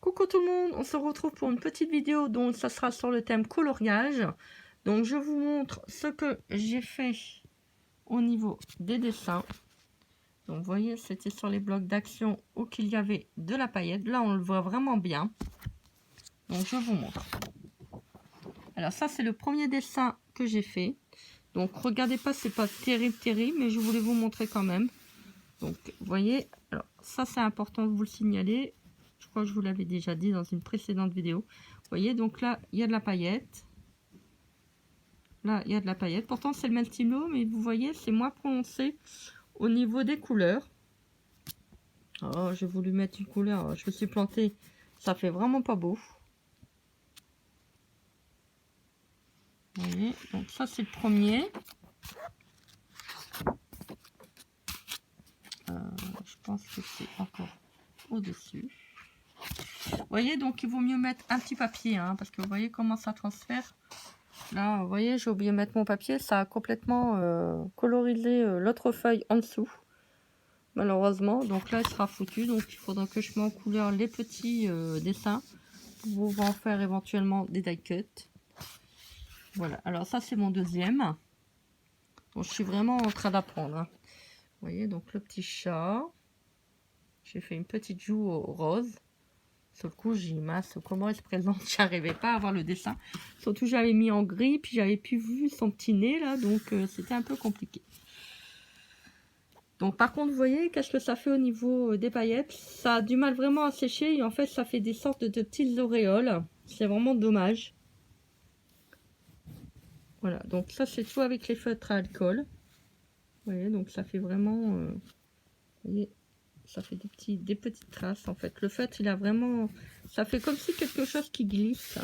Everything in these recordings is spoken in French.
Coucou tout le monde, on se retrouve pour une petite vidéo donc ça sera sur le thème coloriage. Donc je vous montre ce que j'ai fait au niveau des dessins. Donc vous voyez, c'était sur les blocs d'action où qu'il y avait de la paillette. Là on le voit vraiment bien. Donc je vous montre. Alors ça c'est le premier dessin que j'ai fait. Donc regardez pas, c'est pas terrible, mais je voulais vous montrer quand même. Donc vous voyez, alors ça c'est important de vous le signaler. Je crois que je vous l'avais déjà dit dans une précédente vidéo. Vous voyez, donc là, il y a de la paillette. Là, il y a de la paillette. Pourtant, c'est le même stylo, mais vous voyez, c'est moins prononcé au niveau des couleurs. Oh, j'ai voulu mettre une couleur. Je me suis plantée. Ça fait vraiment pas beau. Vous voyez, donc ça, c'est le premier. Je pense que c'est encore au-dessus. Vous voyez, donc il vaut mieux mettre un petit papier, hein, parce que vous voyez comment ça transfère. Là, vous voyez, j'ai oublié de mettre mon papier. Ça a complètement colorisé l'autre feuille en dessous, malheureusement. Donc là, il sera foutu. Donc il faudra que je mette en couleur les petits dessins pour pouvoir en faire éventuellement des die cuts. Voilà, alors ça, c'est mon deuxième. Bon, je suis vraiment en train d'apprendre, hein. Vous voyez, donc le petit chat. J'ai fait une petite joue rose. Sur le coup, j'ai dit, mince, comment il se présente? J'arrivais pas à voir le dessin. Surtout, j'avais mis en gris, puis j'avais plus vu son petit nez, là. Donc, c'était un peu compliqué. Donc, par contre, vous voyez, qu'est-ce que ça fait au niveau des paillettes? Ça a du mal vraiment à sécher. Et en fait, ça fait des sortes de petites auréoles. C'est vraiment dommage. Voilà, donc ça, c'est tout avec les feutres à alcool. Vous voyez, donc ça fait vraiment... vous voyez, ça fait des petites traces en fait. Le feutre, il a vraiment, ça fait comme si quelque chose qui glisse.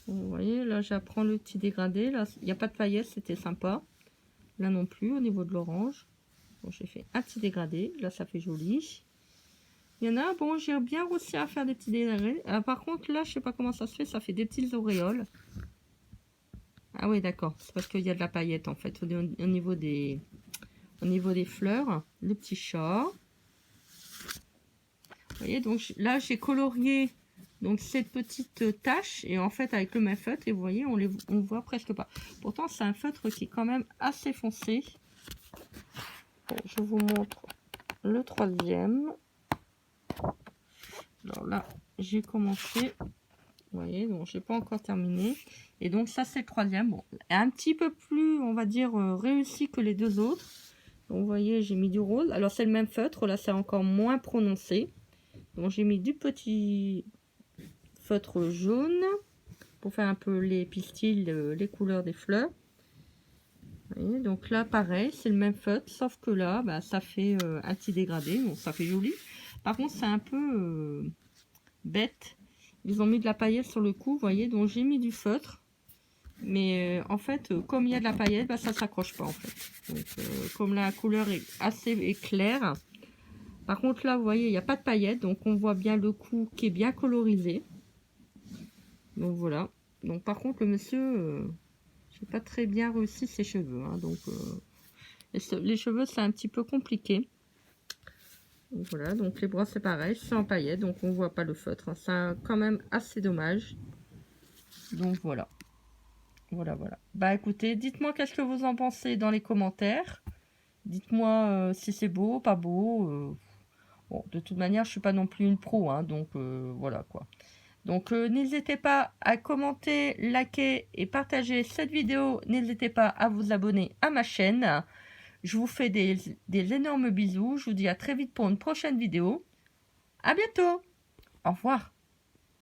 Vous voyez, là j'apprends le petit dégradé. Là, il n'y a pas de paillettes, c'était sympa. Là non plus, au niveau de l'orange. Bon, j'ai fait un petit dégradé. Là, ça fait joli. Il y en a, bon, j'ai bien réussi à faire des petits dégradés. Par contre, là, je sais pas comment ça se fait. Ça fait des petites auréoles. Ah oui, d'accord. C'est parce qu'il y a de la paillette en fait au niveau des... Au niveau des fleurs, le petit chat. Vous voyez, donc là j'ai colorié donc cette petite tache et en fait avec le même feutre et vous voyez on voit presque pas. Pourtant c'est un feutre qui est quand même assez foncé. Bon, je vous montre le troisième. Alors là j'ai commencé. Vous voyez, donc j'ai pas encore terminé. Et donc ça c'est le troisième. Bon, un petit peu plus on va dire réussi que les deux autres. Donc, vous voyez, j'ai mis du rose. Alors, c'est le même feutre. Là, c'est encore moins prononcé. Donc, j'ai mis du petit feutre jaune pour faire un peu les pistils, les couleurs des fleurs. Vous voyez, donc là, pareil, c'est le même feutre. Sauf que là, bah, ça fait un petit dégradé. Bon, ça fait joli. Par contre, c'est un peu bête. Ils ont mis de la paillette sur le cou, vous voyez. Donc, j'ai mis du feutre. Mais en fait, comme il y a de la paillette, bah, ça s'accroche pas en fait. Donc, comme la couleur est assez claire. Par contre, là, vous voyez, il n'y a pas de paillettes. Donc, on voit bien le cou qui est bien colorisé. Donc, voilà. Donc, par contre, le monsieur, j'ai pas très bien réussi ses cheveux. Hein, donc, les cheveux, c'est un petit peu compliqué. Donc, voilà. Donc, les bras, c'est pareil. C'est en paillettes. Donc, on voit pas le feutre. Hein, c'est quand même assez dommage. Donc, voilà. Voilà. Bah écoutez, dites-moi qu'est-ce que vous en pensez dans les commentaires. Dites-moi si c'est beau, pas beau. Bon, de toute manière, je suis pas non plus une pro, hein, donc voilà quoi. Donc n'hésitez pas à commenter, liker et partager cette vidéo. N'hésitez pas à vous abonner à ma chaîne. Je vous fais des énormes bisous. Je vous dis à très vite pour une prochaine vidéo. À bientôt. Au revoir.